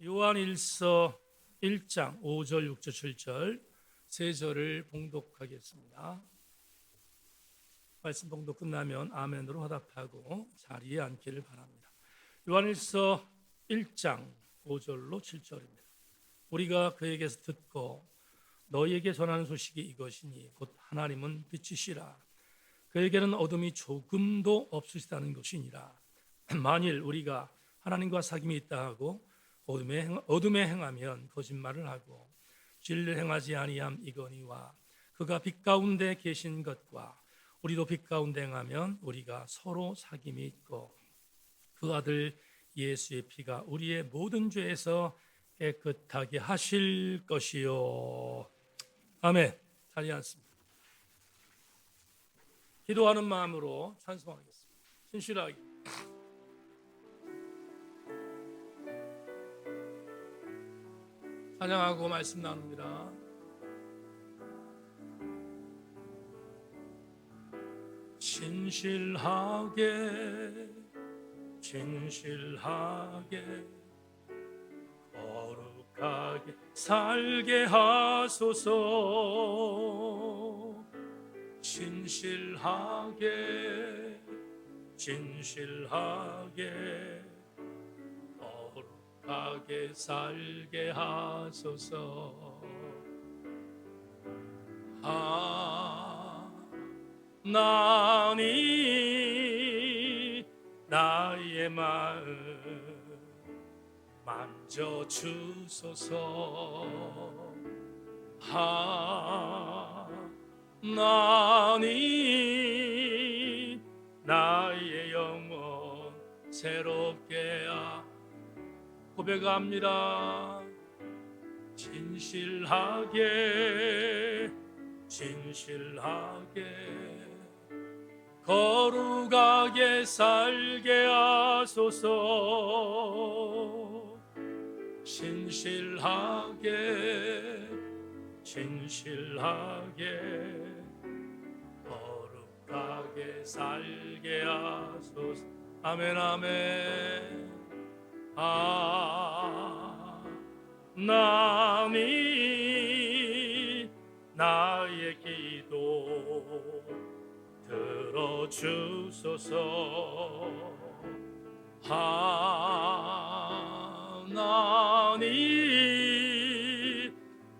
요한일서 1장 5절, 6절, 7절 세 절을 봉독하겠습니다. 말씀 봉독 끝나면 아멘으로 화답하고 자리에 앉기를 바랍니다. 요한일서 1장 5절로 7절입니다. 우리가 그에게서 듣고 너희에게 전하는 소식이 이것이니 곧 하나님은 빛이시라. 그에게는 어둠이 조금도 없으시다는 것이니라. 만일 우리가 하나님과 사귐이 있다 하고 어둠에 행하면 거짓말을 하고 진리를 행하지 아니함 이거니와 그가 빛 가운데 계신 것과 우리도 빛 가운데 행하면 우리가 서로 사귐이 있고 그 아들 예수의 피가 우리의 모든 죄에서 깨끗하게 하실 것이요. 아멘. 자리에 앉습니다. 기도하는 마음으로 찬송하겠습니다. 신실하게 찬양하고 말씀 나눕니다. 진실하게 거룩하게 살게 하소서. 진실하게 거룩하게 살게 하소서. 하나님 나의 마음 만져주소서. 하나님 나의 영혼 새롭게 고백합니다. 진실하게 거룩하게 살게 하소서. 진실하게 거룩하게 살게 하소서. 아멘 아멘. 하나님 나의 기도 들어주소서. 하나님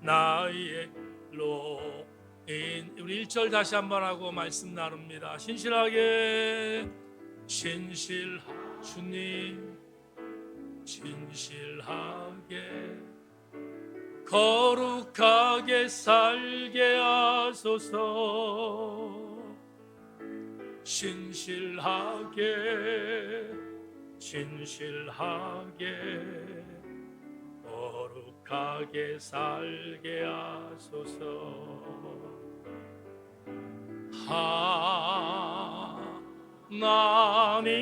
나의 로 우리 1절 다시 한번 하고 말씀 나눕니다. 주님 진실하게 거룩하게 살게 하소서. 진실하게 거룩하게 살게 하소서. 하나님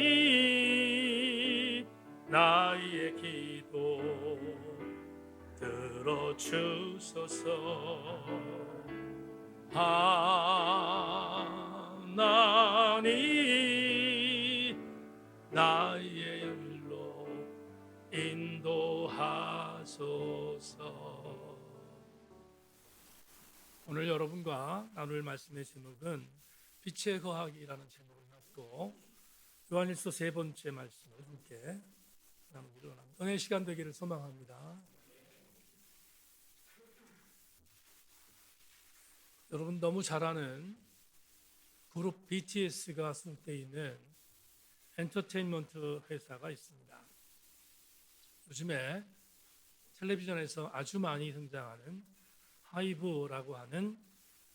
나의 기도 들어주소서. 하나님 나의 일로 인도하소서. 오늘 여러분과 나눌 말씀의 제목은 빛의 거하기라는 제목을 갖고 요한일서 세 번째 말씀을 함께 나누기로 합니다. 은혜 시간 되기를 소망합니다. 여러분 너무 잘 아는 그룹 BTS가 소속되어 있는 엔터테인먼트 회사가 있습니다. 요즘에 텔레비전에서 아주 많이 등장하는 하이브라고 하는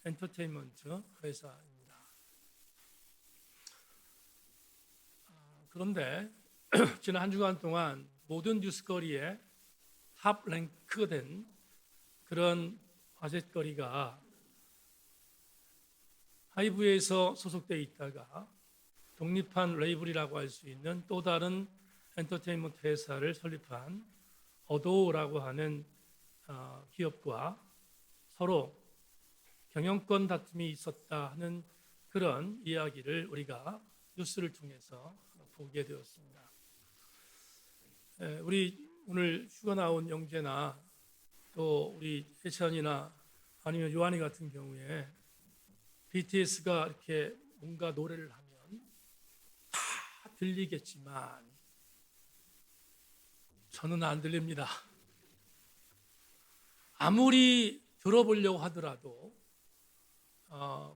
엔터테인먼트 회사입니다. 그런데 지난 한 주간 동안 모든 뉴스거리에 탑 랭크된 그런 화제거리가 하이브에서 소속되어 있다가 독립한 레이블이라고 할 수 있는 또 다른 엔터테인먼트 회사를 설립한 어도우라고 하는 기업과 서로 경영권 다툼이 있었다 하는 그런 이야기를 우리가 뉴스를 통해서 보게 되었습니다. 우리 오늘 휴가 나온 영재나 또 우리 혜찬이나 아니면 요한이 같은 경우에 BTS가 이렇게 뭔가 노래를 하면 다 들리겠지만 저는 안 들립니다. 아무리 들어보려고 하더라도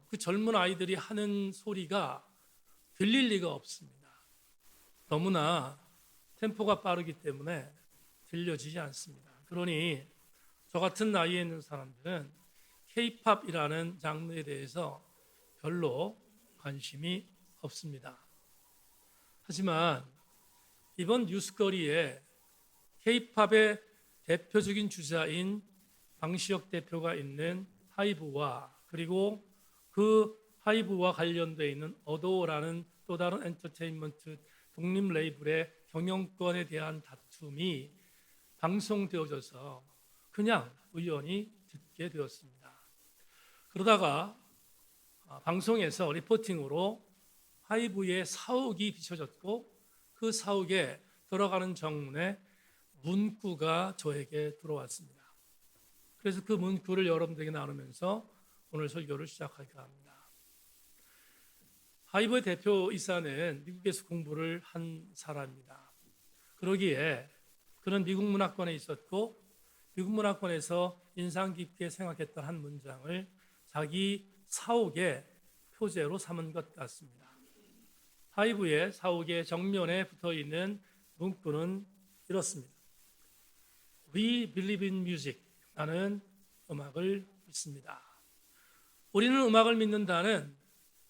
그 젊은 아이들이 하는 소리가 들릴 리가 없습니다. 너무나 템포가 빠르기 때문에 들려지지 않습니다. 그러니 저 같은 나이에 있는 사람들은 K-팝이라는 장르에 대해서 별로 관심이 없습니다. 하지만 이번 뉴스거리에 K-팝의 대표적인 주자인 방시혁 대표가 있는 하이브와 그리고 그 하이브와 관련되어 있는 어도어라는 또 다른 엔터테인먼트 독립 레이블의 경영권에 대한 다툼이 방송되어져서 그냥 우연히 듣게 되었습니다. 그러다가 방송에서 리포팅으로 하이브의 사옥이 비춰졌고 그 사옥에 들어가는 정문에 문구가 저에게 들어왔습니다. 그래서 그 문구를 여러분들에게 나누면서 오늘 설교를 시작할까 합니다. 하이브의 대표이사는 미국에서 공부를 한 사람입니다. 그러기에 그는 미국 문화권에 있었고 미국 문화권에서 인상 깊게 생각했던 한 문장을 자기 사옥의 표제로 삼은 것 같습니다. 하이브의 사옥의 정면에 붙어있는 문구는 이렇습니다. We believe in music. 나는 음악을 믿습니다. 우리는 음악을 믿는다는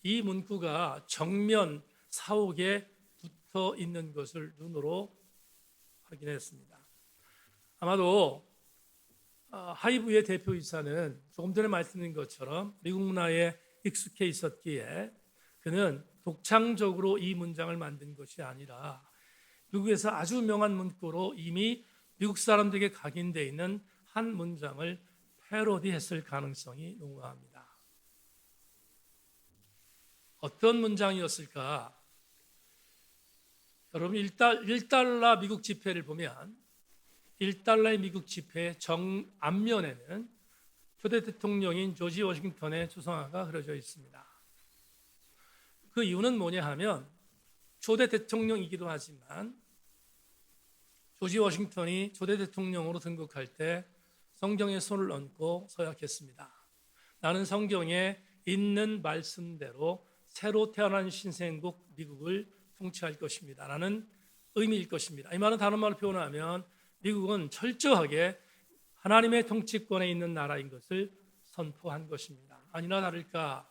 이 문구가 정면 사옥에 붙어 있는 것을 눈으로 확인했습니다. 아마도 하이브의 대표이사는 조금 전에 말씀드린 것처럼 미국 문화에 익숙해 있었기에 그는 독창적으로 이 문장을 만든 것이 아니라 미국에서 아주 유명한 문구로 이미 미국 사람들에게 각인되어 있는 한 문장을 패러디했을 가능성이 농후합니다. 어떤 문장이었을까? 여러분 1달러 미국 지폐를 보면 1달러의 미국 지폐의 정앞면에는 초대 대통령인 조지 워싱턴의 초상화가 그려져 있습니다. 그 이유는 뭐냐 하면 초대 대통령이기도 하지만 조지 워싱턴이 초대 대통령으로 등극할 때 성경에 손을 얹고 서약했습니다. 나는 성경에 있는 말씀대로 새로 태어난 신생국 미국을 통치할 것입니다. 라는 의미일 것입니다. 이 말은 다른 말로 표현하면 미국은 철저하게 하나님의 통치권에 있는 나라인 것을 선포한 것입니다. 아니나 다를까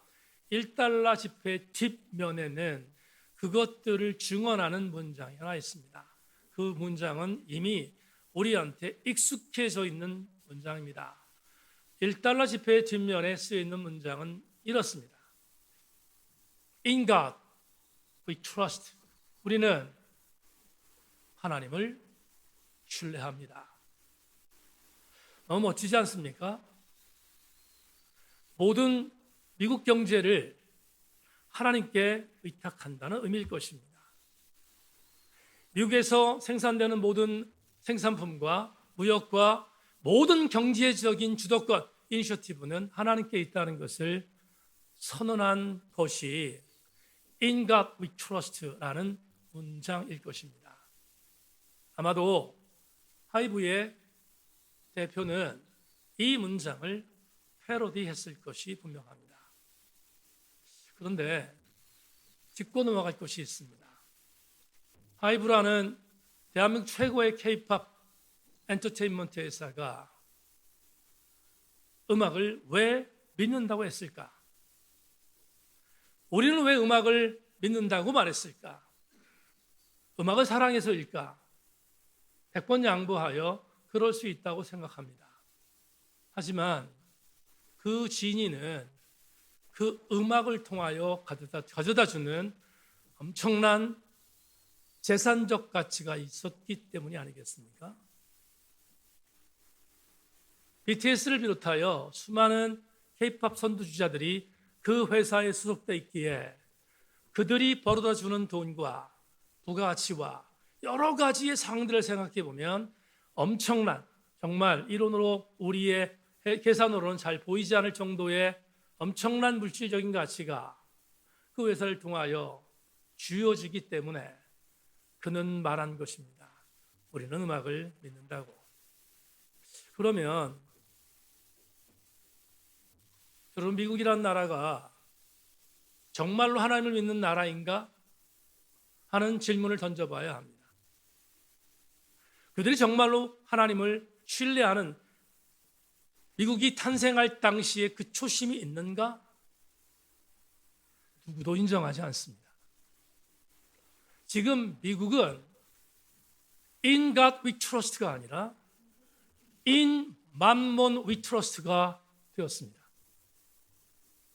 1달러 지폐 뒷면에는 그것들을 증언하는 문장이 하나 있습니다. 그 문장은 이미 우리한테 익숙해져 있는 문장입니다. 1달러 지폐의 뒷면에 쓰여 있는 문장은 이렇습니다. In God we trust. 우리는 하나님을 신뢰합니다. 너무 멋지지 않습니까? 모든 미국 경제를 하나님께 의탁한다는 의미일 것입니다. 미국에서 생산되는 모든 생산품과 무역과 모든 경제적인 주도권, 이니셔티브는 하나님께 있다는 것을 선언한 것이 In God we trust라는 문장일 것입니다. 아마도 하이브의 대표는 이 문장을 패러디했을 것이 분명합니다. 그런데 짚고 넘어갈 것이 있습니다. 하이브라는 대한민국 최고의 K-팝 엔터테인먼트 회사가 음악을 왜 믿는다고 했을까? 우리는 왜 음악을 믿는다고 말했을까? 음악을 사랑해서일까? 100번 양보하여 그럴 수 있다고 생각합니다. 하지만 그 진위는 그 음악을 통하여 가져다 주는 엄청난 재산적 가치가 있었기 때문이 아니겠습니까? BTS를 비롯하여 수많은 K-팝 선두주자들이 그 회사에 소속되어 있기에 그들이 벌어다 주는 돈과 부가가치와 여러 가지의 상황들을 생각해 보면 엄청난, 정말 이론으로 우리의 계산으로는 잘 보이지 않을 정도의 엄청난 물질적인 가치가 그 회사를 통하여 주어지기 때문에 그는 말한 것입니다. 우리는 음악을 믿는다고. 그러면 여러분, 미국이라는 나라가 정말로 하나님을 믿는 나라인가 하는 질문을 던져봐야 합니다. 그들이 정말로 하나님을 신뢰하는, 미국이 탄생할 당시에 그 초심이 있는가? 누구도 인정하지 않습니다. 지금 미국은 In God we trust가 아니라 In Mammon we trust가 되었습니다.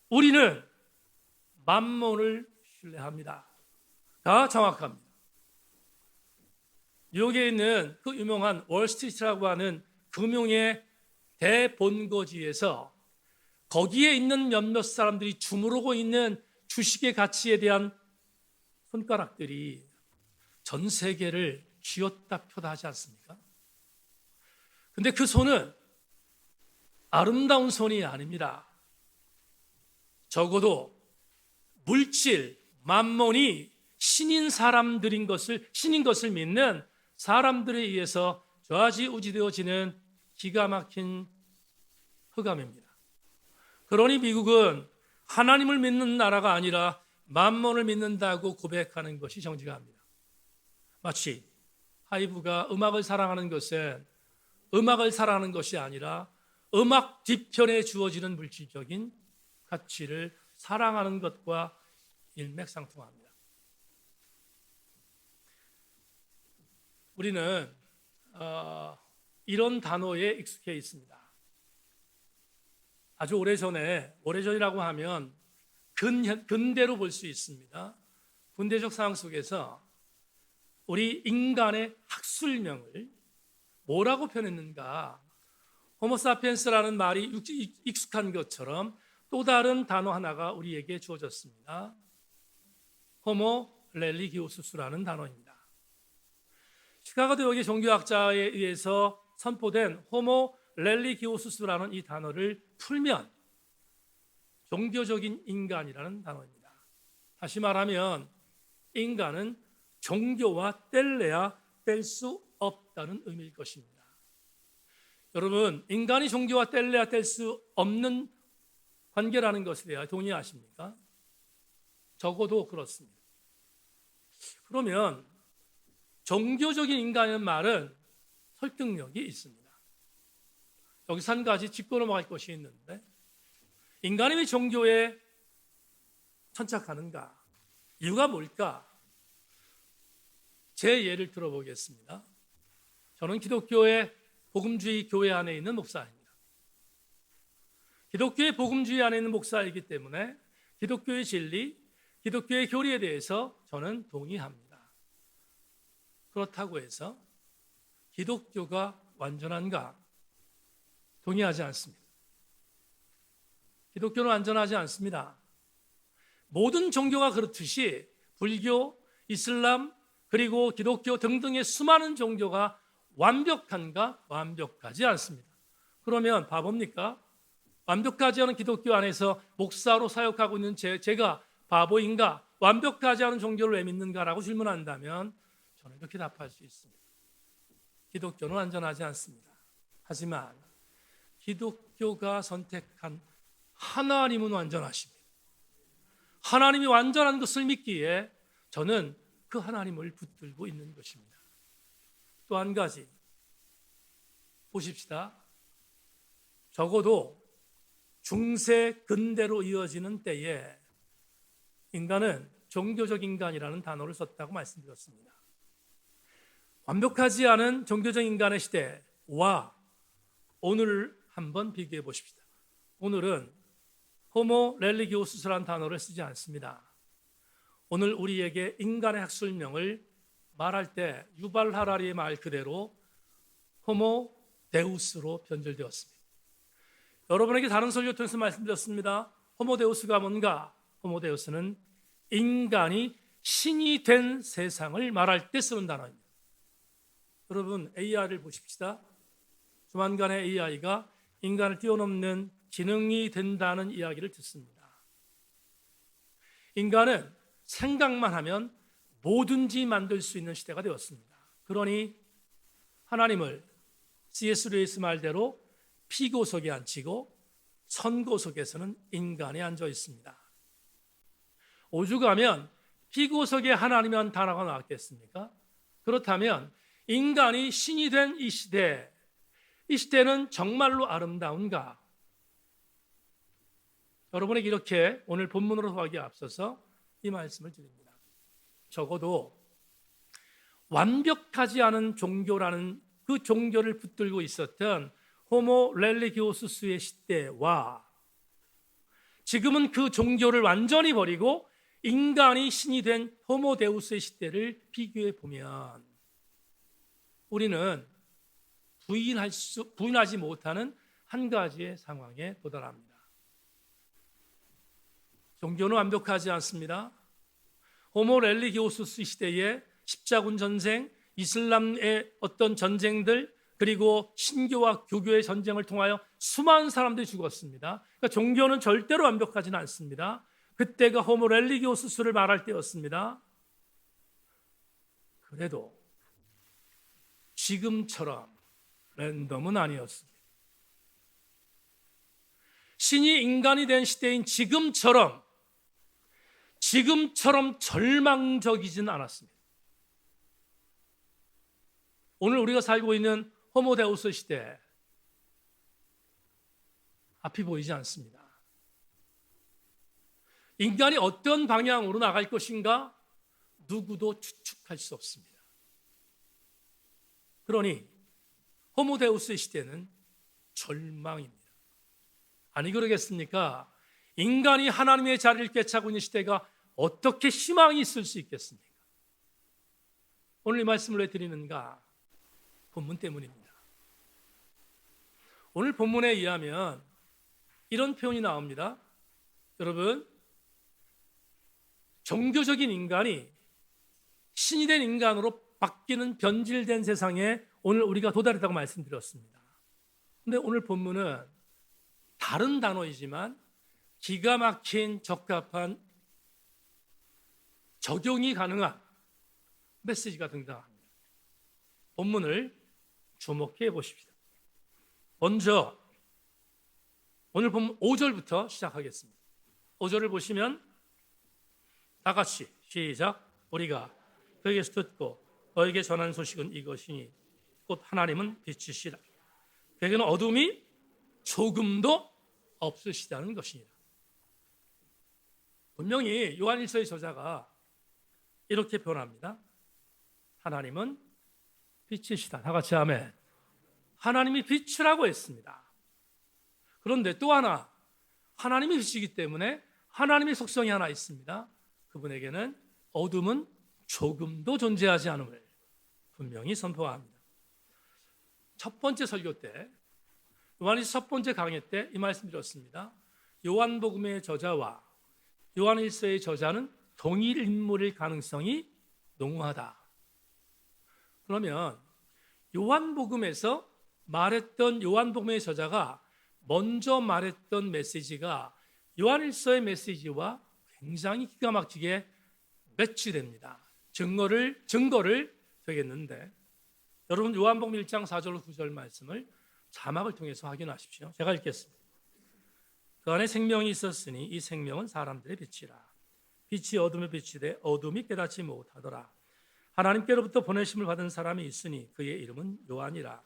우리는 만몬을 신뢰합니다. 다 정확합니다. 뉴욕에 있는 그 유명한 월스트리트라고 하는 금융의 대본거지에서 거기에 있는 몇몇 사람들이 주무르고 있는 주식의 가치에 대한 손가락들이 전 세계를 쥐었다 펴다 하지 않습니까? 근데 그 손은 아름다운 손이 아닙니다. 적어도 물질, 만몬이 신인 것을 믿는 사람들에 의해서 좌지우지되어지는 기가 막힌 흑암입니다. 그러니 미국은 하나님을 믿는 나라가 아니라 만몬을 믿는다고 고백하는 것이 정직합니다. 마치 하이브가 음악을 사랑하는 것은 음악을 사랑하는 것이 아니라 음악 뒤편에 주어지는 물질적인 가치를 사랑하는 것과 일맥상통합니다. 우리는 이런 단어에 익숙해 있습니다. 아주 오래전이라고 하면 근대로 볼 수 있습니다. 군대적 상황 속에서 우리 인간의 학술명을 뭐라고 표현했는가? 호모사피엔스라는 말이 익숙한 것처럼 또 다른 단어 하나가 우리에게 주어졌습니다. 호모 렐리기오수스라는 단어입니다. 시카고 대학의 종교학자에 의해서 선포된 호모 렐리기오수스라는 이 단어를 풀면 종교적인 인간이라는 단어입니다. 다시 말하면 인간은 종교와 뗄래야 뗄 수 없다는 의미일 것입니다. 여러분, 인간이 종교와 뗄래야 뗄 수 없는 관계라는 것에 대해 동의하십니까? 적어도 그렇습니다. 그러면 종교적인 인간이라는 말은 설득력이 있습니다. 여기서 한 가지 짚고 넘어갈 것이 있는데, 인간이 왜 종교에 천착하는가? 이유가 뭘까? 제 예를 들어보겠습니다. 저는 기독교의 복음주의 교회 안에 있는 목사입니다. 기독교의 복음주의 안에 있는 목사이기 때문에 기독교의 진리, 기독교의 교리에 대해서 저는 동의합니다. 그렇다고 해서 기독교가 완전한가? 동의하지 않습니다. 기독교는 완전하지 않습니다. 모든 종교가 그렇듯이 불교, 이슬람, 그리고 기독교 등등의 수많은 종교가 완벽한가? 완벽하지 않습니다. 그러면 바보입니까? 완벽하지 않은 기독교 안에서 목사로 사역하고 있는 제가 바보인가? 완벽하지 않은 종교를 왜 믿는가라고 질문한다면 저는 이렇게 답할 수 있습니다. 기독교는 완전하지 않습니다. 하지만 기독교가 선택한 하나님은 완전하십니다. 하나님이 완전한 것을 믿기에 저는 그 하나님을 붙들고 있는 것입니다. 또 한 가지 보십시다. 적어도 중세 근대로 이어지는 때에 인간은 종교적 인간이라는 단어를 썼다고 말씀드렸습니다. 완벽하지 않은 종교적 인간의 시대와 오늘을 한번 비교해 보십시다. 오늘은 호모 렐리기오수스라는 단어를 쓰지 않습니다. 오늘 우리에게 인간의 학술명을 말할 때 유발 하라리의 말 그대로 호모 데우스로 변절되었습니다. 여러분에게 다른 설교 통해서 말씀드렸습니다. 호모 데우스가 뭔가? 호모 데우스는 인간이 신이 된 세상을 말할 때 쓰는 단어입니다. 여러분 AI를 보십시다. 조만간에 AI가 인간을 뛰어넘는 기능이 된다는 이야기를 듣습니다. 인간은 생각만 하면 뭐든지 만들 수 있는 시대가 되었습니다. 그러니 하나님을 C.S. 루이스 말대로 피고석에 앉히고 선고석에서는 인간이 앉아 있습니다. 오죽하면 피고석에 하나님이란 단어가 나왔겠습니까? 그렇다면 인간이 신이 된 이 시대는 정말로 아름다운가? 여러분에게 이렇게 오늘 본문으로 가기에 앞서서 이 말씀을 드립니다. 적어도 완벽하지 않은 종교라는 그 종교를 붙들고 있었던 호모 렐리기오수스의 시대와 지금은 그 종교를 완전히 버리고 인간이 신이 된 호모 데우스의 시대를 비교해 보면 우리는 부인하지 못하는 한 가지의 상황에 도달합니다. 종교는 완벽하지 않습니다. 호모 렐리기오수스 시대에 십자군 전쟁, 이슬람의 어떤 전쟁들, 그리고 신교와 교교의 전쟁을 통하여 수많은 사람들이 죽었습니다. 그러니까 종교는 절대로 완벽하지는 않습니다. 그때가 호모 렐리기오수스를 말할 때였습니다. 그래도 지금처럼 랜덤은 아니었습니다. 신이 인간이 된 시대인 지금처럼 절망적이진 않았습니다. 오늘 우리가 살고 있는 호모데우스 시대 앞이 보이지 않습니다. 인간이 어떤 방향으로 나갈 것인가 누구도 추측할 수 없습니다. 그러니 호모데우스의 시대는 절망입니다. 아니 그러겠습니까? 인간이 하나님의 자리를 꿰차고 있는 시대가 어떻게 희망이 있을 수 있겠습니까? 오늘 이 말씀을 왜 드리는가? 본문 때문입니다. 오늘 본문에 의하면 이런 표현이 나옵니다. 여러분, 종교적인 인간이 신이 된 인간으로 바뀌는 변질된 세상에 오늘 우리가 도달했다고 말씀드렸습니다. 그런데 오늘 본문은 다른 단어이지만 기가 막힌 적합한 적용이 가능한 메시지가 등장합니다. 본문을 주목해 보십시다. 먼저 오늘 본문 5절부터 시작하겠습니다. 5절을 보시면 다 같이 시작. 우리가 그에게서 듣고 너에게 전한 소식은 이것이니 곧 하나님은 빛이시라. 그에게는 어둠이 조금도 없으시다는 것이니라. 분명히 요한일서의 저자가 이렇게 표현합니다. 하나님은 빛이시다. 다 같이 아멘. 하나님이 빛이라고 했습니다. 그런데 또 하나, 하나님이 빛이기 때문에 하나님의 속성이 하나 있습니다. 그분에게는 어둠은 조금도 존재하지 않음을 분명히 선포합니다. 첫 번째 설교 때, 요한일서 첫 번째 강의 때 이 말씀 드렸습니다. 요한복음의 저자와 요한일서의 저자는 동일 인물일 가능성이 농후하다. 그러면 요한복음에서 말했던 요한복음의 저자가 먼저 말했던 메시지가 요한일서의 메시지와 굉장히 기가 막히게 매치됩니다. 증거를 되겠는데 여러분 요한복음 1장 4절 9절 말씀을 자막을 통해서 확인하십시오. 제가 읽겠습니다. 그 안에 생명이 있었으니 이 생명은 사람들의 빛이라. 빛이 어둠에 비치되 어둠이 깨닫지 못하더라. 하나님께로부터 보내심을 받은 사람이 있으니 그의 이름은 요한이라.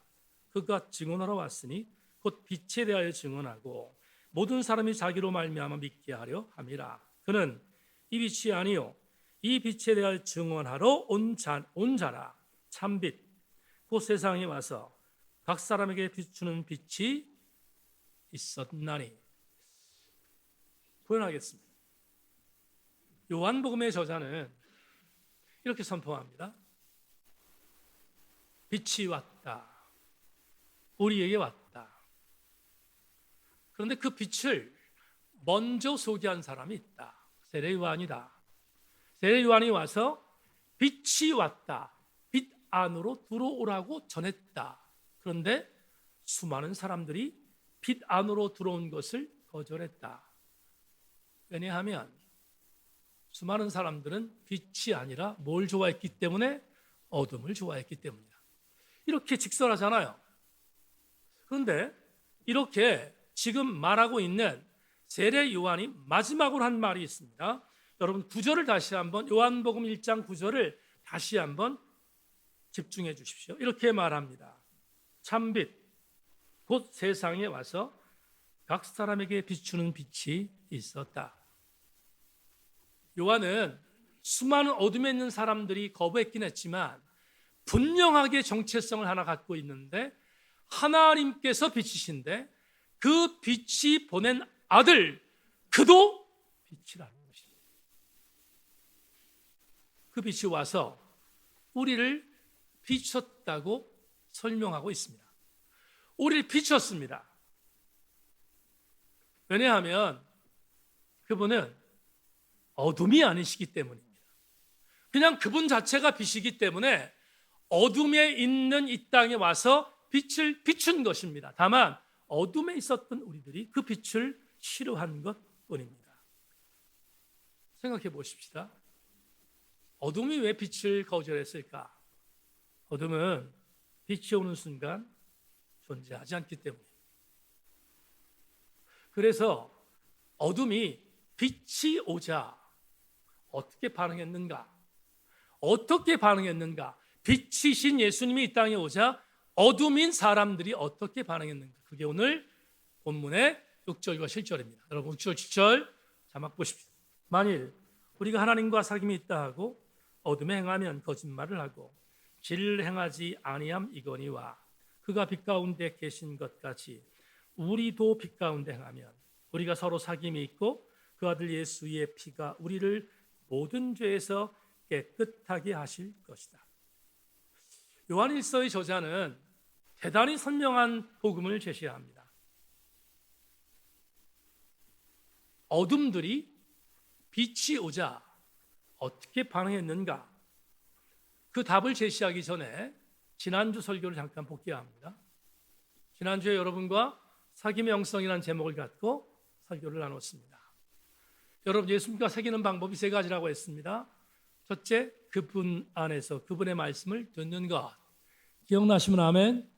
그가 증언하러 왔으니 곧 빛에 대하여 증언하고 모든 사람이 자기로 말미암아 믿게 하려 함이라. 그는 이 빛이 아니요 이 빛에 대하여 증언하러 온 자라. 참빛 곧 세상에 와서 각 사람에게 비추는 빛이 있었나니. 표현하겠습니다. 요한복음의 저자는 이렇게 선포합니다. 빛이 왔다. 우리에게 왔다. 그런데 그 빛을 먼저 소개한 사람이 있다. 세례 요한이다. 세례 요한이 와서 빛이 왔다. 빛 안으로 들어오라고 전했다. 그런데 수많은 사람들이 빛 안으로 들어온 것을 거절했다. 왜냐하면 수많은 사람들은 빛이 아니라 뭘 좋아했기 때문에? 어둠을 좋아했기 때문이다. 이렇게 직설하잖아요. 그런데 이렇게 지금 말하고 있는 세례 요한이 마지막으로 한 말이 있습니다. 여러분 구절을 다시 한번, 요한복음 1장 9절을 다시 한번 집중해 주십시오. 이렇게 말합니다. 참빛 곧 세상에 와서 각 사람에게 비추는 빛이 있었다. 요한은 수많은 어둠에 있는 사람들이 거부했긴 했지만 분명하게 정체성을 하나 갖고 있는데, 하나님께서 빛이신데 그 빛이 보낸 아들, 그도 빛이라는 것입니다. 그 빛이 와서 우리를 비췄다고 설명하고 있습니다. 우리를 비췄습니다. 왜냐하면 그분은 어둠이 아니시기 때문입니다. 그냥 그분 자체가 빛이기 때문에 어둠에 있는 이 땅에 와서 빛을 비춘 것입니다. 다만 어둠에 있었던 우리들이 그 빛을 싫어한 것뿐입니다. 생각해 보십시다. 어둠이 왜 빛을 거절했을까? 어둠은 빛이 오는 순간 존재하지 않기 때문입니다. 그래서 어둠이 빛이 오자 어떻게 반응했는가? 어떻게 반응했는가? 빛이신 예수님이 이 땅에 오자 어둠인 사람들이 어떻게 반응했는가? 그게 오늘 본문의 6절과 7절입니다. 여러분 6절, 7절 자막 보십시오. 만일 우리가 하나님과 사귐이 있다 하고 어둠에 행하면 거짓말을 하고 진리를 행하지 아니함이거니와 그가 빛 가운데 계신 것 같이 우리도 빛 가운데 행하면 우리가 서로 사귐이 있고 그 아들 예수의 피가 우리를 모든 죄에서 깨끗하게 하실 것이다. 요한일서의 저자는 대단히 선명한 복음을 제시합니다. 어둠들이 빛이 오자 어떻게 반응했는가? 그 답을 제시하기 전에 지난주 설교를 잠깐 복귀합니다. 지난주에 여러분과 사귐의 영성이라는 제목을 갖고 설교를 나눴습니다. 여러분, 예수님과 사귀는 방법이 세 가지라고 했습니다. 첫째, 그분 안에서 그분의 말씀을 듣는 것. 기억나시면 아멘.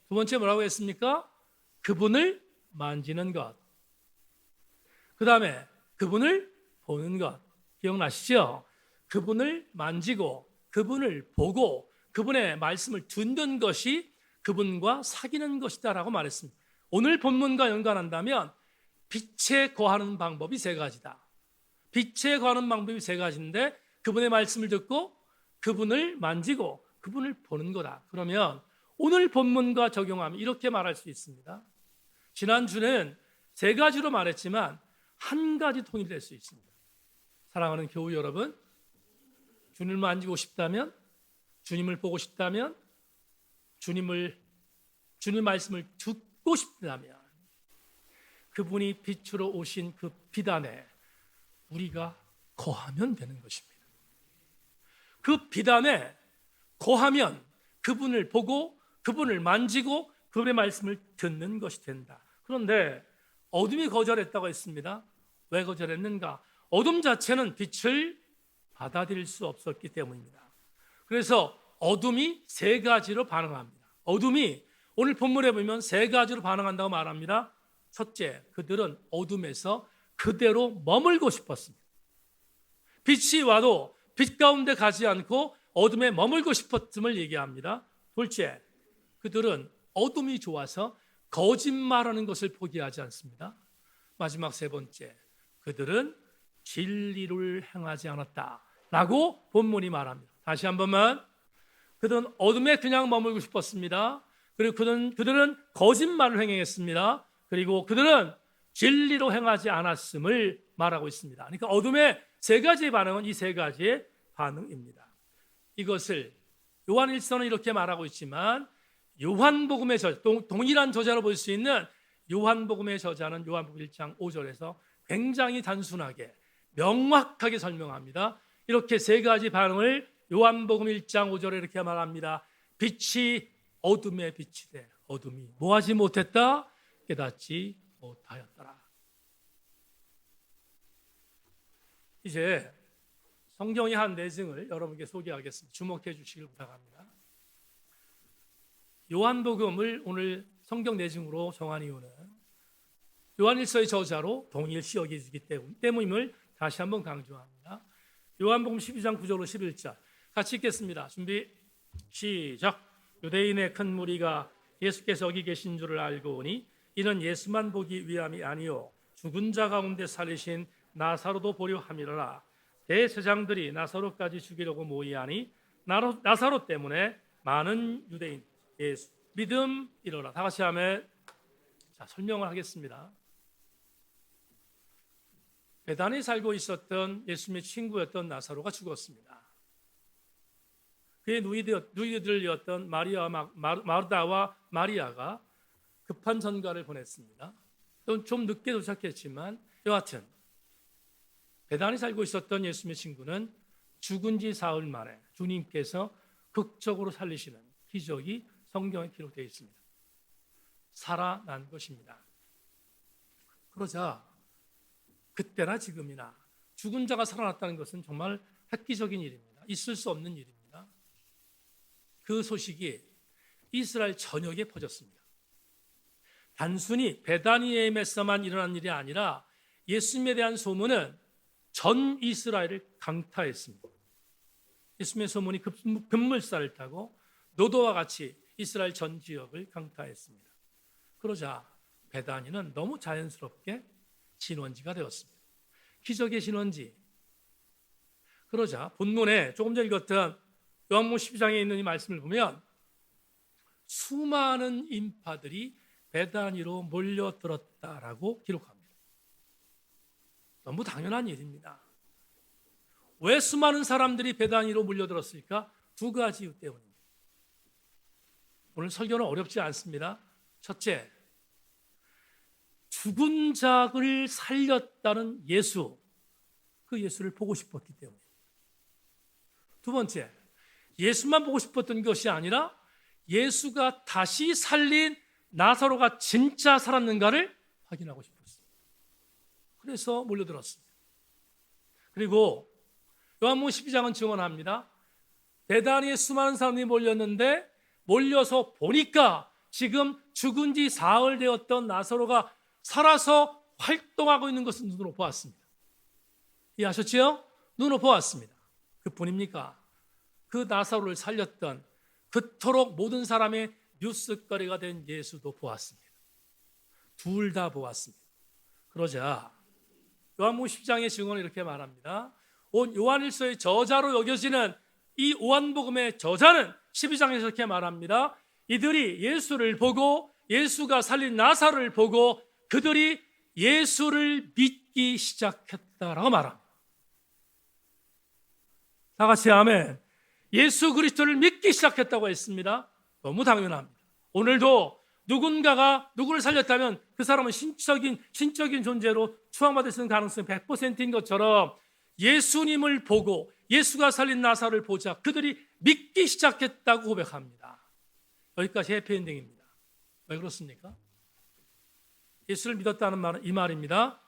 두 번째 뭐라고 했습니까? 그분을 만지는 것. 그 다음에 그분을 보는 것. 기억나시죠? 그분을 만지고 그분을 보고 그분의 말씀을 듣는 것이 그분과 사귀는 것이다라고 말했습니다. 오늘 본문과 연관한다면 빛에 거하는 방법이 세 가지다. 빛에 거하는 방법이 세 가지인데 그분의 말씀을 듣고 그분을 만지고 그분을 보는 거다. 그러면 오늘 본문과 적용하면 이렇게 말할 수 있습니다. 지난주는 세 가지로 말했지만 한 가지 통일될 수 있습니다. 사랑하는 교우 여러분, 주님을 만지고 싶다면, 주님을 보고 싶다면, 주님 말씀을 듣고 싶다면 그분이 빛으로 오신 그 빛 안에 우리가 거하면 되는 것입니다. 그 빛 안에 거하면 그분을 보고 그분을 만지고 그분의 말씀을 듣는 것이 된다. 그런데 어둠이 거절했다고 했습니다. 왜 거절했는가? 어둠 자체는 빛을 받아들일 수 없었기 때문입니다. 그래서 어둠이 세 가지로 반응합니다. 어둠이 오늘 본문에 보면 세 가지로 반응한다고 말합니다. 첫째, 그들은 어둠에서 그대로 머물고 싶었습니다. 빛이 와도 빛 가운데 가지 않고 어둠에 머물고 싶었음을 얘기합니다. 둘째, 그들은 어둠이 좋아서 거짓말하는 것을 포기하지 않습니다. 마지막 세 번째, 그들은 진리를 행하지 않았다라고 본문이 말합니다. 다시 한 번만, 그들은 어둠에 그냥 머물고 싶었습니다. 그리고 그들은 거짓말을 행했습니다. 그리고 그들은 진리로 행하지 않았음을 말하고 있습니다. 그러니까 어둠의 세 가지의 반응은 이 세 가지의 반응입니다. 이것을 요한일서는 이렇게 말하고 있지만 요한복음의 저자, 동일한 저자로 볼 수 있는 요한복음의 저자는 요한복음 1장 5절에서 굉장히 단순하게 명확하게 설명합니다. 이렇게 세 가지 반응을 요한복음 1장 5절에 이렇게 말합니다. 빛이 어둠에 빛이 돼 어둠이 뭐하지 못했다? 깨닫지 못하였더라. 이제 성경의 한 내증을 여러분께 소개하겠습니다. 주목해 주시길 부탁합니다. 요한복음을 오늘 성경 내증으로 정한 이유는 요한일서의 저자로 동일시 여겨지기 때문임을 다시 한번 강조합니다. 요한복음 12장 9절로 11절 같이 읽겠습니다. 준비 시작. 유대인의 큰 무리가 예수께서 여기 계신 줄을 알고 오니 이는 예수만 보기 위함이 아니요 죽은 자 가운데 살리신 나사로도 보려 함이라. 대제사장들이 나사로까지 죽이려고 모이하니 나사로 때문에 많은 유대인 예수 믿음 이르라. 다 같이 하면 자, 설명을 하겠습니다. 베단에 살고 있었던 예수님의 친구였던 나사로가 죽었습니다. 그의 누이들이었던 마르다와 마리아가 급한 전가를 보냈습니다. 좀 늦게 도착했지만 여하튼 베단에 살고 있었던 예수님의 친구는 죽은 지 사흘 만에 주님께서 극적으로 살리시는 기적이 성경에 기록되어 있습니다. 살아난 것입니다. 그러자 그때나 지금이나 죽은 자가 살아났다는 것은 정말 획기적인 일입니다. 있을 수 없는 일입니다. 그 소식이 이스라엘 전역에 퍼졌습니다. 단순히 베다니엘에서만 일어난 일이 아니라 예수님에 대한 소문은 전 이스라엘을 강타했습니다. 예수님의 소문이 급물살을 타고 노도와 같이 이스라엘 전 지역을 강타했습니다. 그러자 베다니는 너무 자연스럽게 신원지가 되었습니다. 기적의 신원지. 그러자 본문에 조금 전에 읽었던 요한복음 12장에 있는 이 말씀을 보면 수많은 인파들이 베다니로 몰려들었다라고 기록합니다. 너무 당연한 일입니다. 왜 수많은 사람들이 베다니로 몰려들었을까? 두 가지 이유 때문입니다. 오늘 설교는 어렵지 않습니다. 첫째, 죽은 자를 살렸다는 예수, 그 예수를 보고 싶었기 때문입니다. 두 번째, 예수만 보고 싶었던 것이 아니라 예수가 다시 살린 나사로가 진짜 살았는가를 확인하고 싶었습니다. 그래서 몰려들었습니다. 그리고 요한복음 12장은 증언합니다. 베다니에 수많은 사람들이 몰렸는데 몰려서 보니까 지금 죽은 지 사흘 되었던 나사로가 살아서 활동하고 있는 것을 눈으로 보았습니다. 이해하셨지요? 눈으로 보았습니다. 그뿐입니까? 그 나사로를 살렸던 그토록 모든 사람의 뉴스거리가 된 예수도 보았습니다. 둘 다 보았습니다. 그러자 요한복음 10장의 증언은 이렇게 말합니다. 온 요한일서의 저자로 여겨지는 이 요한복음의 저자는 12장에서 이렇게 말합니다. 이들이 예수를 보고 예수가 살린 나사로를 보고 그들이 예수를 믿기 시작했다라고 말합니다. 다 같이 아멘. 예수 그리스도를 믿기 시작했다고 했습니다. 너무 당연합니다. 오늘도 누군가가 누구를 살렸다면 그 사람은 신적인 존재로 추앙받을 수 있는 가능성이 100%인 것처럼 예수님을 보고 예수가 살린 나사로를 보자 그들이 믿기 시작했다고 고백합니다. 여기까지 해피엔딩입니다. 왜 그렇습니까? 예수를 믿었다는 말은 이 말입니다.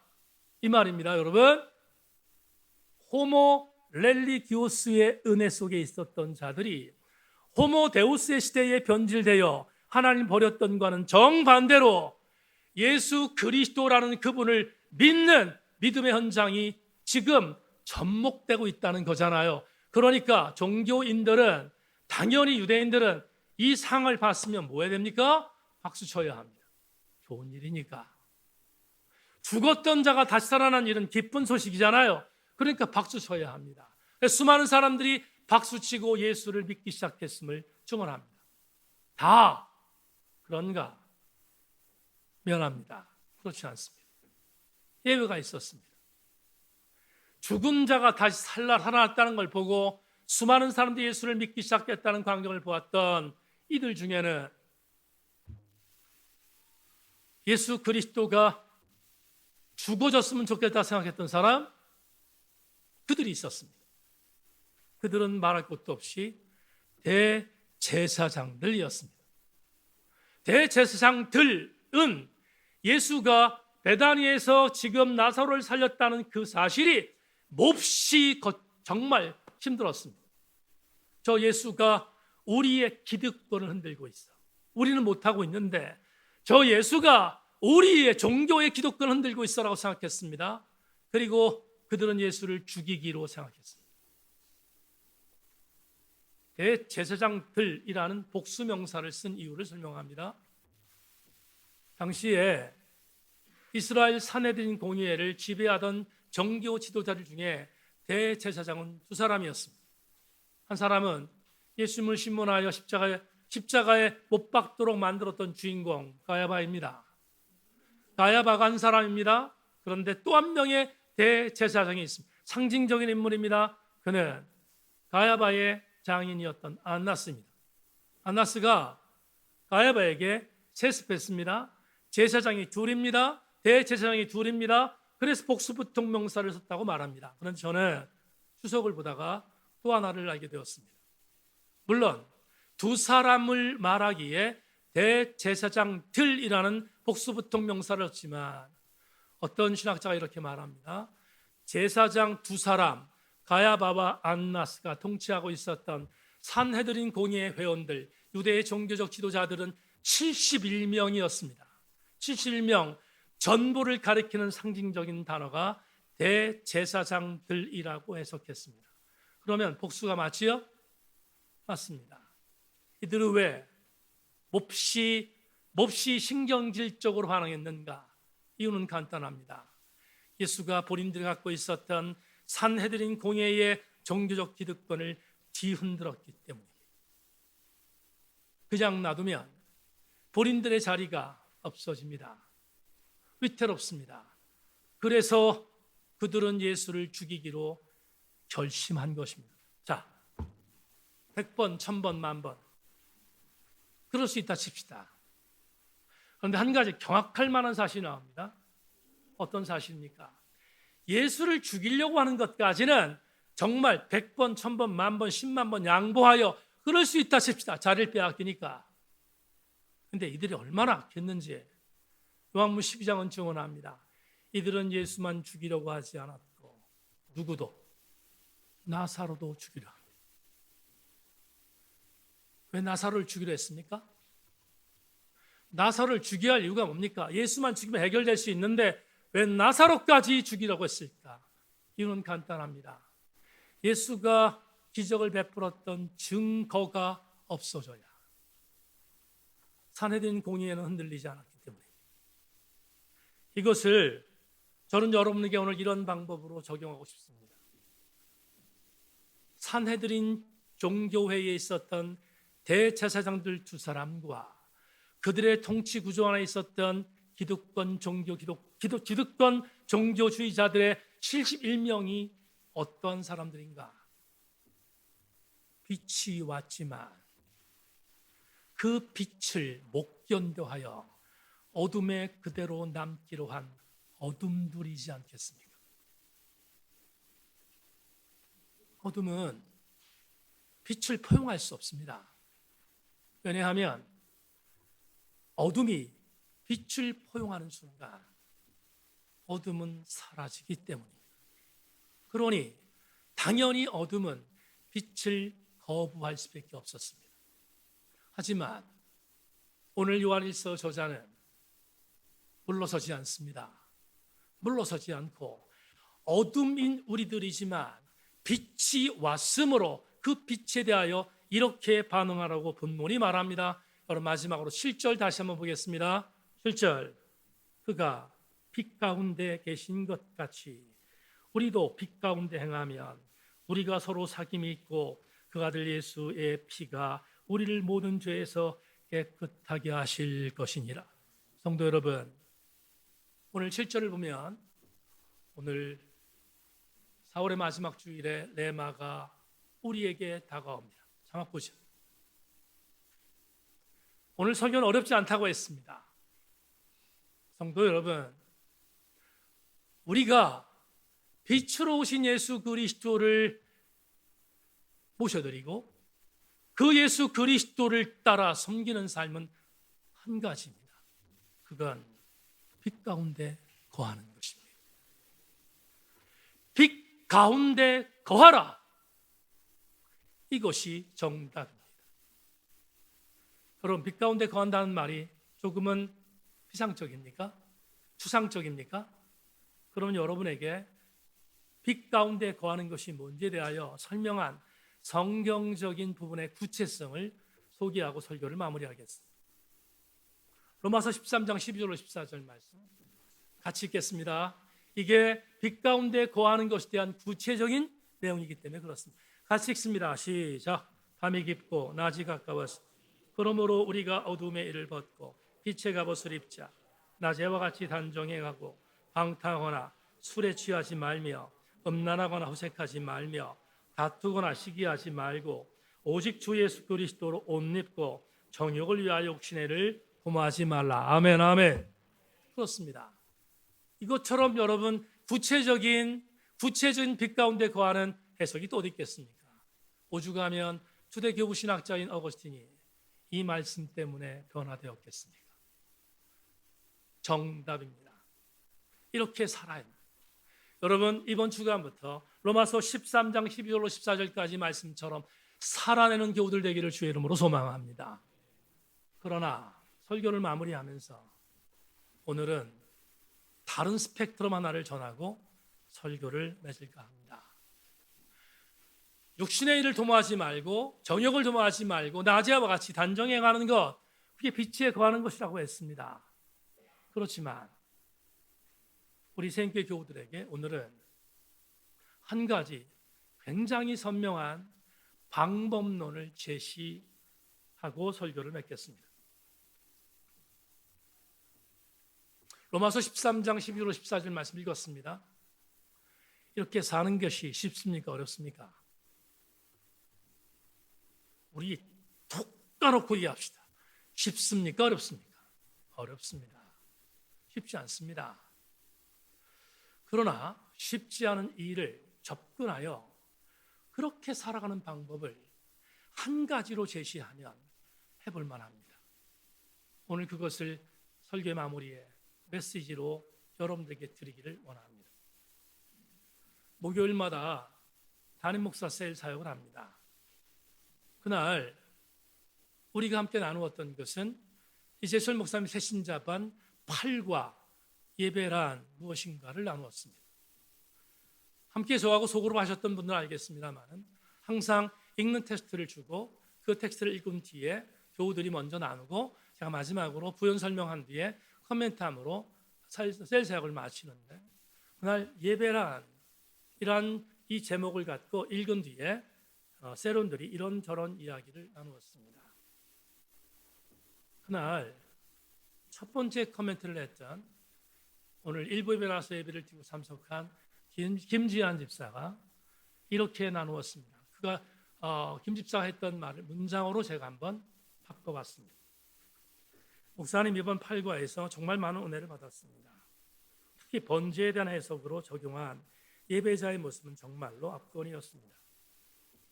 여러분. 호모 렐리기오스의 은혜 속에 있었던 자들이 호모 데우스의 시대에 변질되어 하나님 버렸던 것과는 정반대로 예수 그리스도라는 그분을 믿는 믿음의 현장이 지금 접목되고 있다는 거잖아요. 그러니까 종교인들은 당연히 유대인들은 이 상을 봤으면 뭐 해야 됩니까? 박수 쳐야 합니다. 좋은 일이니까. 죽었던 자가 다시 살아난 일은 기쁜 소식이잖아요. 그러니까 박수 쳐야 합니다. 수많은 사람들이 박수치고 예수를 믿기 시작했음을 증언합니다. 다 그런가? 미안합니다. 그렇지 않습니다. 예외가 있었습니다. 죽은 자가 다시 살아났다는 걸 보고 수많은 사람들이 예수를 믿기 시작했다는 광경을 보았던 이들 중에는 예수 그리스도가 죽어졌으면 좋겠다 생각했던 사람, 그들이 있었습니다. 그들은 말할 것도 없이 대제사장들이었습니다. 대제사장들은 예수가 베다니에서 지금 나사로를 살렸다는 그 사실이 몹시 정말 힘들었습니다. 저 예수가 우리의 기득권을 흔들고 있어. 우리는 못하고 있는데 저 예수가 우리의 종교의 기득권을 흔들고 있어라고 생각했습니다. 그리고 그들은 예수를 죽이기로 생각했습니다. 대제사장들이라는 복수명사를 쓴 이유를 설명합니다. 당시에 이스라엘 산헤드린 공의회를 지배하던 정교 지도자들 중에 대제사장은 두 사람이었습니다. 한 사람은 예수님을 신문하여 십자가에 못 박도록 만들었던 주인공 가야바입니다. 가야바가 한 사람입니다. 그런데 또 한 명의 대제사장이 있습니다. 상징적인 인물입니다. 그는 가야바의 장인이었던 안나스입니다. 안나스가 가야바에게 세습했습니다. 제사장이 둘입니다. 대제사장이 둘입니다. 그래서 복수부통명사를 썼다고 말합니다. 그런데 저는 추석을 보다가 또 하나를 알게 되었습니다. 물론 두 사람을 말하기에 대제사장들이라는 복수부통명사를 썼지만 어떤 신학자가 이렇게 말합니다. 제사장 두 사람, 가야바와 안나스가 통치하고 있었던 산헤드린 공의회 회원들, 유대의 종교적 지도자들은 71명이었습니다. 71명, 전부를 가리키는 상징적인 단어가 대제사장들이라고 해석했습니다. 그러면 복수가 맞지요? 맞습니다. 이들은 왜 몹시 신경질적으로 반응했는가? 이유는 간단합니다. 예수가 본인들이 갖고 있었던 산헤드린 공회의 종교적 기득권을 뒤흔들었기 때문이에요. 그냥 놔두면 본인들의 자리가 없어집니다. 위태롭습니다. 그래서 그들은 예수를 죽이기로 결심한 것입니다. 자, 100번, 1000번, 만번 그럴 수 있다 칩시다. 그런데 한 가지 경악할 만한 사실이 나옵니다. 어떤 사실입니까? 예수를 죽이려고 하는 것까지는 정말 100번, 1000번, 만번, 10만 번 양보하여 그럴 수 있다 칩시다. 자리를 빼앗기니까. 근데 이들이 얼마나 악했는지 요한복음 12장은 증언합니다. 이들은 예수만 죽이려고 하지 않았고 누구도 나사로도 죽이려 합니다. 왜 나사로를 죽이려 했습니까? 나사로를 죽여야 할 이유가 뭡니까? 예수만 죽이면 해결될 수 있는데 왜 나사로까지 죽이려고 했을까? 이유는 간단합니다. 예수가 기적을 베풀었던 증거가 없어져야 산헤드린 공의회는 흔들리지 않았기 때문에 이것을 저는 여러분에게 오늘 이런 방법으로 적용하고 싶습니다. 산헤드린 종교회의에 있었던 대제사장들 두 사람과 그들의 통치 구조 안에 있었던 기득권 종교주의자들의 71명이 어떤 사람들인가? 빛이 왔지만 그 빛을 못 견뎌하여 어둠에 그대로 남기로 한 어둠들이지 않겠습니까? 어둠은 빛을 포용할 수 없습니다. 왜냐하면 어둠이 빛을 포용하는 순간 어둠은 사라지기 때문입니다. 그러니 당연히 어둠은 빛을 거부할 수밖에 없었습니다. 하지만 오늘 요한일서 저자는 물러서지 않습니다. 물러서지 않고 어둠인 우리들이지만 빛이 왔으므로 그 빛에 대하여 이렇게 반응하라고 본문이 말합니다. 여러분 마지막으로 7절 다시 한번 보겠습니다. 7절 그가 빛 가운데 계신 것 같이 우리도 빛 가운데 행하면 우리가 서로 사귐이 있고 그 아들 예수의 피가 우리를 모든 죄에서 깨끗하게 하실 것이니라. 성도 여러분, 오늘 7절을 보면 오늘 4월의 마지막 주일에 레마가 우리에게 다가옵니다. 자막 보시죠. 오늘 설교는 어렵지 않다고 했습니다. 성도 여러분, 우리가 빛으로 오신 예수 그리스도를 모셔드리고 그 예수 그리스도를 따라 섬기는 삶은 한 가지입니다. 그건 빛 가운데 거하는 것입니다. 빛 가운데 거하라. 이것이 정답입니다. 여러분, 빛 가운데 거한다는 말이 조금은 피상적입니까? 추상적입니까? 그럼 여러분에게 빛 가운데 거하는 것이 뭔지에 대하여 설명한 성경적인 부분의 구체성을 소개하고 설교를 마무리하겠습니다. 로마서 13장 12절로 14절 말씀 같이 읽겠습니다. 이게 빛 가운데 거하는 것에 대한 구체적인 내용이기 때문에 그렇습니다. 같이 읽습니다. 시작. 밤이 깊고 낮이 가까웠으니 그러므로 우리가 어둠의 일을 벗고 빛의 갑옷을 입자. 낮에와 같이 단정해 가고 방탕하거나 술에 취하지 말며 음란하거나 호색하지 말며 다투거나 시기하지 말고 오직 주 예수 그리스도로 옷 입고 정욕을 위하여 욕심을 도모하지 말라. 아멘, 아멘. 그렇습니다. 이것처럼 여러분 구체적인 빛 가운데 거하는 해석이 또 어디 있겠습니까? 오죽하면 초대교부 신학자인 어거스틴이 이 말씀 때문에 변화되었겠습니까? 정답입니다. 이렇게 살아야 합니다. 여러분, 이번 주간부터 로마서 13장 12절로 14절까지 말씀처럼 살아내는 교우들 되기를 주의 이름으로 소망합니다. 그러나 설교를 마무리하면서 오늘은 다른 스펙트럼 하나를 전하고 설교를 맺을까 합니다. 육신의 일을 도모하지 말고 정욕을 도모하지 말고 낮에와 같이 단정해 가는 것, 그게 빛에 거하는 것이라고 했습니다. 그렇지만 우리 새인교회 교우들에게 오늘은 한 가지 굉장히 선명한 방법론을 제시하고 설교를 맺겠습니다. 로마서 13장 12절 14절 말씀 읽었습니다. 이렇게 사는 것이 쉽습니까? 어렵습니까? 우리 툭 까놓고 얘기합시다. 쉽습니까? 어렵습니까? 어렵습니다. 쉽지 않습니다. 그러나 쉽지 않은 일을 접근하여 그렇게 살아가는 방법을 한 가지로 제시하면 해볼 만합니다. 오늘 그것을 설교 마무리에 메시지로 여러분들에게 드리기를 원합니다. 목요일마다 담임 목사 셀 사역을 합니다. 그날 우리가 함께 나누었던 것은 이재철 목사님 새신자반 8과 예배란 무엇인가를 나누었습니다. 함께 저하고 속으로 하셨던 분들은 알겠습니다만 항상 읽는 텍스트를 주고 그 텍스트를 읽은 뒤에 교우들이 먼저 나누고 제가 마지막으로 부연 설명한 뒤에 커멘트함으로 셀 사역을 마치는데 그날 예배란 이란 이 제목을 갖고 읽은 뒤에 세론들이 이런저런 이야기를 나누었습니다. 그날 첫 번째 커멘트를 했던 오늘 일부 예배 나서 예배를 드리고 참석한 김지한 집사가 이렇게 나누었습니다. 그가 김 집사가 했던 말을 문장으로 제가 한번 바꿔봤습니다. 목사님 이번 8과에서 정말 많은 은혜를 받았습니다. 특히 번제에 대한 해석으로 적용한 예배자의 모습은 정말로 압권이었습니다.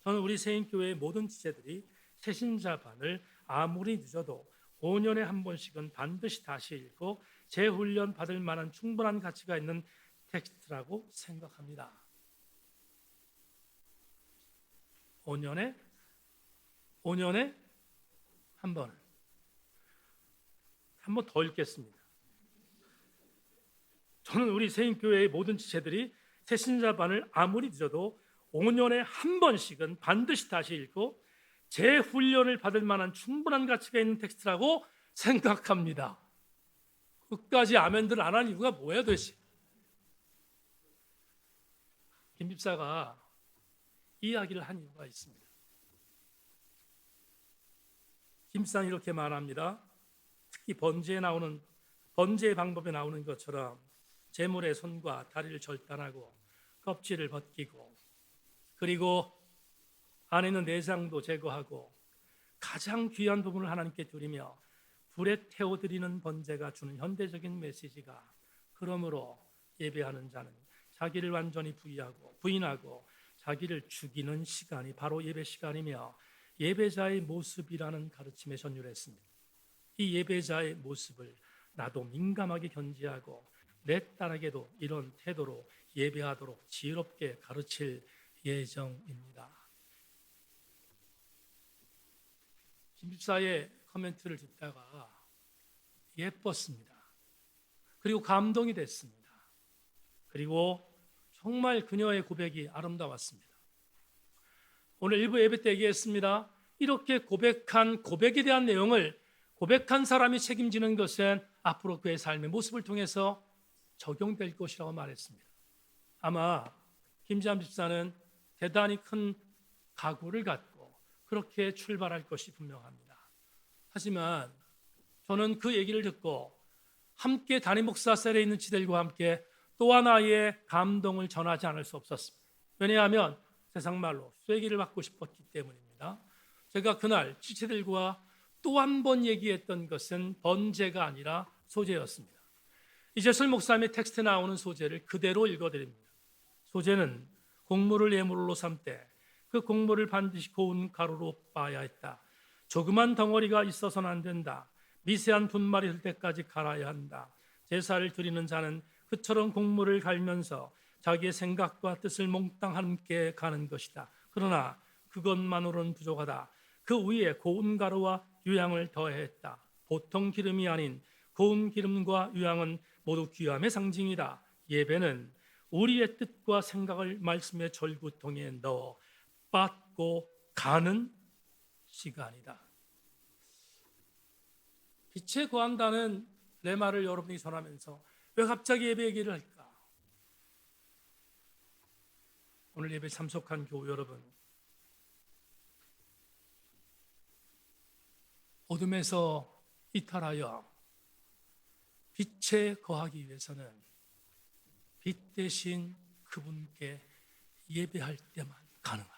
저는 우리 세인교회의 모든 지체들이 새신자반을 아무리 늦어도 5년에 한 번씩은 반드시 다시 읽고 재훈련 받을 만한 충분한 가치가 있는 텍스트라고 생각합니다. 5년에 한 번. 한 번 더 읽겠습니다. 저는 우리 세인교회의 모든 지체들이 새신자반을 아무리 늦어도 5년에 한 번씩은 반드시 다시 읽고 재훈련을 받을 만한 충분한 가치가 있는 텍스트라고 생각합니다. 끝까지 아멘들 안 한 이유가 뭐야 도대체? 김 집사가 이야기를 한 이유가 있습니다. 김 집사는 이렇게 말합니다. 특히 번제의 방법에 나오는 것처럼 제물의 손과 다리를 절단하고 껍질을 벗기고 그리고 안에 있는 내장도 제거하고 가장 귀한 부분을 하나님께 드리며 불에 태워드리는 번제가 주는 현대적인 메시지가 그러므로 예배하는 자는 자기를 완전히 부인하고 자기를 죽이는 시간이 바로 예배 시간이며 예배자의 모습이라는 가르침에 전율했습니다. 이 예배자의 모습을 나도 민감하게 견지하고 내 딸에게도 이런 태도로 예배하도록 지혜롭게 가르칠 예정입니다. 김 집사의 코멘트를 듣다가 예뻤습니다. 그리고 감동이 됐습니다. 그리고 정말 그녀의 고백이 아름다웠습니다. 오늘 일부 예배 때 얘기했습니다. 이렇게 고백한 고백에 대한 내용을 고백한 사람이 책임지는 것은 앞으로 그의 삶의 모습을 통해서 적용될 것이라고 말했습니다. 아마 김지한 집사는 대단히 큰 각오를 갖고 그렇게 출발할 것이 분명합니다. 하지만 저는 그 얘기를 듣고 함께 담임 목사 셀에 있는 지들과 함께 또 하나의 감동을 전하지 않을 수 없었습니다. 왜냐하면 세상 말로 쐐기를 받고 싶었기 때문입니다. 제가 그날 지체들과 또 한 번 얘기했던 것은 번제가 아니라 소제였습니다. 이재술 목사님의 텍스트에 나오는 소제를 그대로 읽어드립니다. 소제는 곡물을 예물로 삼되 그 곡물을 반드시 고운 가루로 빻아야 했다. 조그만 덩어리가 있어서는 안 된다. 미세한 분말이 들 때까지 갈아야 한다. 제사를 드리는 자는 그처럼 곡물을 갈면서 자기의 생각과 뜻을 몽땅 함께 가는 것이다. 그러나 그것만으로는 부족하다. 그 위에 고운 가루와 유향을 더했다. 보통 기름이 아닌 고운 기름과 유향은 모두 귀함의 상징이다. 예배는 우리의 뜻과 생각을 말씀의 절구통에 넣어 빻고 가는 시간이다. 빛에 거한다는 레마를 여러분이 전하면서 왜 갑자기 예배 얘기를 할까? 오늘 예배 참석한 교우 여러분, 어둠에서 이탈하여 빛에 거하기 위해서는 빛 대신 그분께 예배할 때만 가능합니다.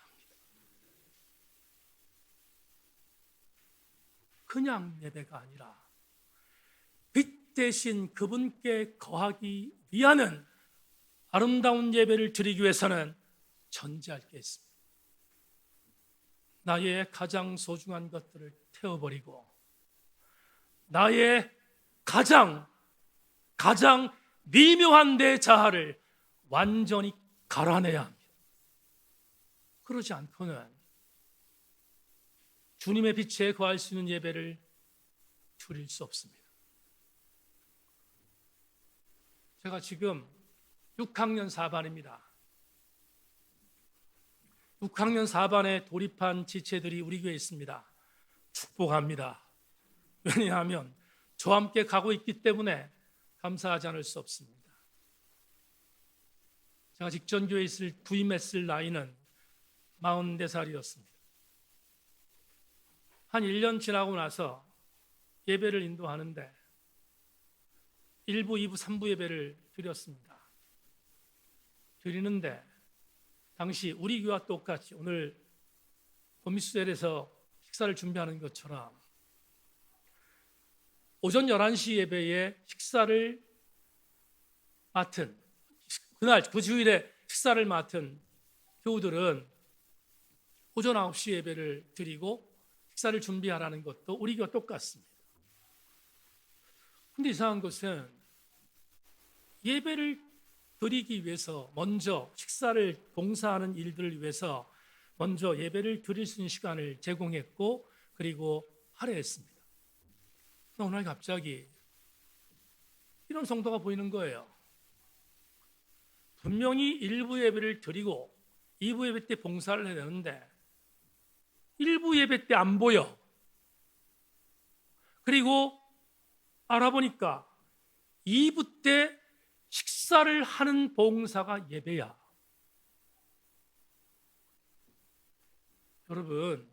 그냥 예배가 아니라 빛 대신 그분께 거하기 위하는 아름다운 예배를 드리기 위해서는 전제할 게 있습니다. 나의 가장 소중한 것들을 태워버리고 나의 가장 미묘한 내 자아를 완전히 갈아내야 합니다. 그러지 않고는 주님의 빛에 거할 수 있는 예배를 드릴 수 없습니다. 제가 지금 6학년 4반입니다. 6학년 4반에 돌입한 지체들이 우리 교회에 있습니다. 축복합니다. 왜냐하면 저와 함께 가고 있기 때문에 감사하지 않을 수 없습니다. 제가 직전 교회에 부임했을 나이는 44살이었습니다. 한 1년 지나고 나서 예배를 인도하는데 1부, 2부, 3부 예배를 드렸습니다. 드리는데 당시 우리 교회와 똑같이 오늘 범미수엘에서 식사를 준비하는 것처럼 오전 11시 예배에 식사를 맡은 그날 그 주일에 식사를 맡은 교우들은 오전 9시 예배를 드리고 식사를 준비하라는 것도 우리 교회와 똑같습니다. 그런데 이상한 것은 예배를 드리기 위해서 먼저 식사를 봉사하는 일들을 위해서 먼저 예배를 드릴 수 있는 시간을 제공했고 그리고 할애했습니다. 오늘 갑자기 이런 성도가 보이는 거예요. 분명히 1부 예배를 드리고 2부 예배 때 봉사를 해야 되는데 1부 예배 때 안 보여. 그리고 알아보니까 2부 때 식사를 하는 봉사가 예배야. 여러분,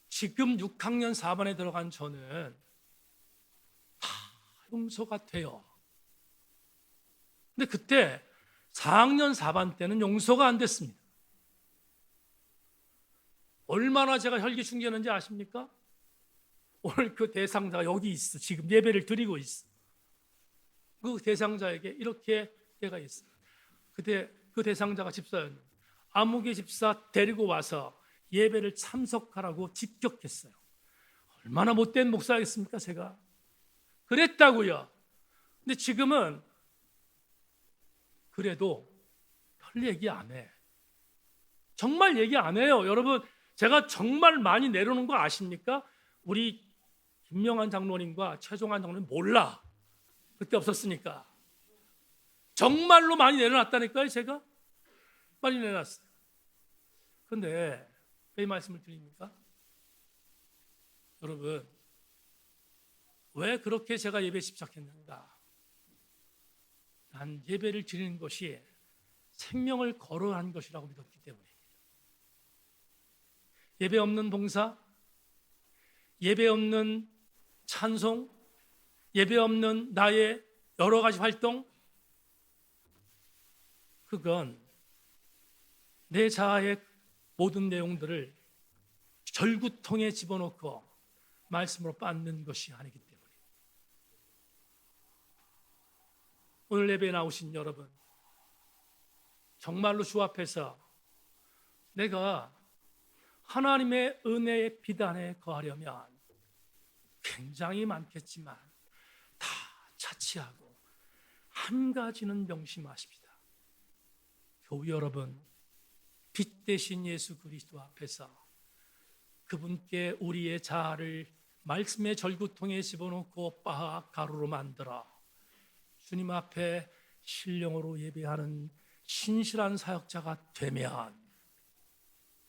지금 6학년 4반에 들어간 저는 다 용서가 돼요. 근데 그때 4학년 4반 때는 용서가 안 됐습니다. 얼마나 제가 혈기충전했는지 아십니까? 오늘 그 대상자가 여기 있어. 지금 예배를 드리고 있어. 그 대상자에게 이렇게 때가 있어요. 그때 그 대상자가 집사였는데 아무개 집사 데리고 와서 예배를 참석하라고 집격했어요. 얼마나 못된 목사겠습니까, 제가? 그랬다고요. 근데 지금은 그래도 별 얘기 안 해. 정말 얘기 안 해요. 여러분, 제가 정말 많이 내려놓은 거 아십니까? 우리 김명환 장로님과 최종환 장로님 몰라. 그때 없었으니까. 정말로 많이 내려놨다니까요, 제가. 많이 내려놨어요. 그런데 왜 이 말씀을 드립니까? 여러분, 왜 그렇게 제가 예배 집착했는가? 난 예배를 드리는 것이 생명을 거론한 것이라고 믿었기 때문입니다. 예배 없는 봉사, 예배 없는 찬송, 예배 없는 나의 여러 가지 활동, 그건 내 자아의 모든 내용들을 절구통에 집어넣고 말씀으로 빻는 것이 아니기 때문에 오늘 예배에 나오신 여러분, 정말로 주 앞에서 내가 하나님의 은혜의 비단에 거하려면 굉장히 많겠지만 다 차치하고 한 가지는 명심하십시다. 교우 여러분, 빛 대신 예수 그리스도 앞에서 그분께 우리의 자아를 말씀의 절구통에 집어넣고 빻아 가루로 만들어 주님 앞에 신령으로 예배하는 신실한 사역자가 되면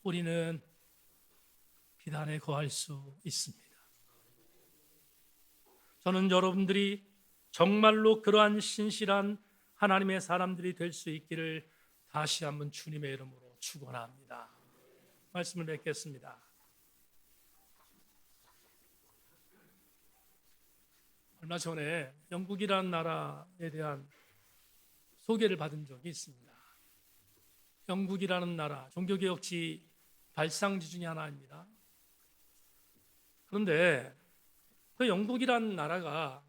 우리는 비단에 거할 수 있습니다. 저는 여러분들이 정말로 그러한 신실한 하나님의 사람들이 될 수 있기를 다시 한번 주님의 이름으로 축원합니다. 말씀을 맺겠습니다. 얼마 전에 영국이라는 나라에 대한 소개를 받은 적이 있습니다. 영국이라는 나라, 종교개혁지 발상지 중에 하나입니다. 그런데 그 영국이라는 나라가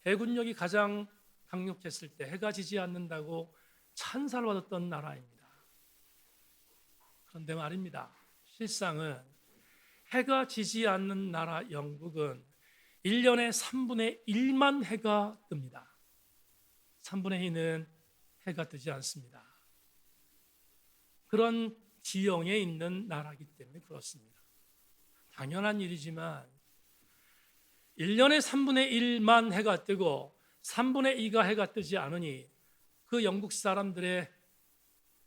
해군력이 가장 강력했을 때 해가 지지 않는다고 찬사를 받았던 나라입니다. 그런데 말입니다, 실상은 해가 지지 않는 나라 영국은 1년에 3분의 1만 해가 뜹니다. 3분의 2는 해가 뜨지 않습니다. 그런 지형에 있는 나라이기 때문에 그렇습니다. 당연한 일이지만 1년에 3분의 1만 해가 뜨고 3분의 2가 해가 뜨지 않으니 그 영국 사람들의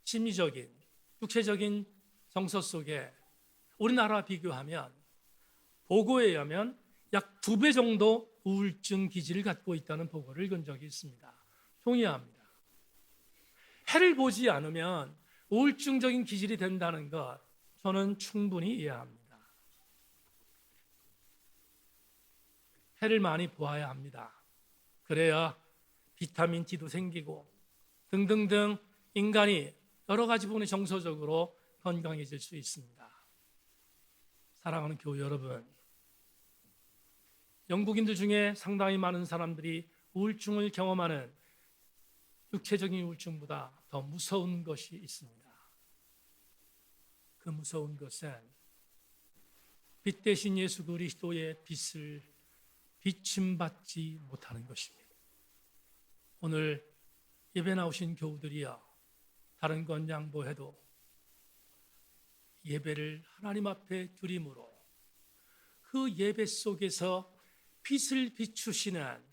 심리적인, 육체적인 정서 속에 우리나라와 비교하면 보고에 의하면 약 2배 정도 우울증 기질을 갖고 있다는 보고를 읽은 적이 있습니다. 동의합니다. 해를 보지 않으면 우울증적인 기질이 된다는 것, 저는 충분히 이해합니다. 해를 많이 보아야 합니다. 그래야 비타민 D도 생기고 등등등 인간이 여러 가지 부분에 정서적으로 건강해질 수 있습니다. 사랑하는 교우 여러분, 영국인들 중에 상당히 많은 사람들이 우울증을 경험하는 육체적인 우울증보다 더 무서운 것이 있습니다. 그 무서운 것은 빛 대신 예수 그리스도의 빛을 비침받지 못하는 것입니다. 오늘 예배 나오신 교우들이여, 다른 건 양보해도 예배를 하나님 앞에 드림으로 그 예배 속에서 빛을 비추시는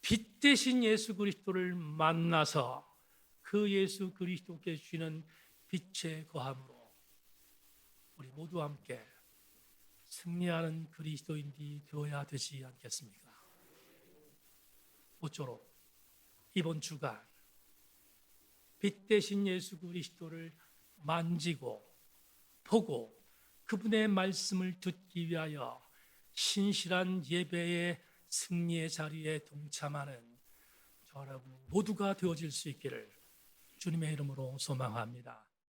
빛 대신 예수 그리스도를 만나서 그 예수 그리스도께 주시는 빛의 거함으로 우리 모두 함께 승리하는 그리스도인이 되어야 되지 않겠습니까? 모쪼록 이번 주간 빛 대신 예수 그리스도를 만지고 보고 그분의 말씀을 듣기 위하여 신실한 예배의 승리의 자리에 동참하는 저 여러분 모두가 되어질 수 있기를 주님의 이름으로 소망합니다.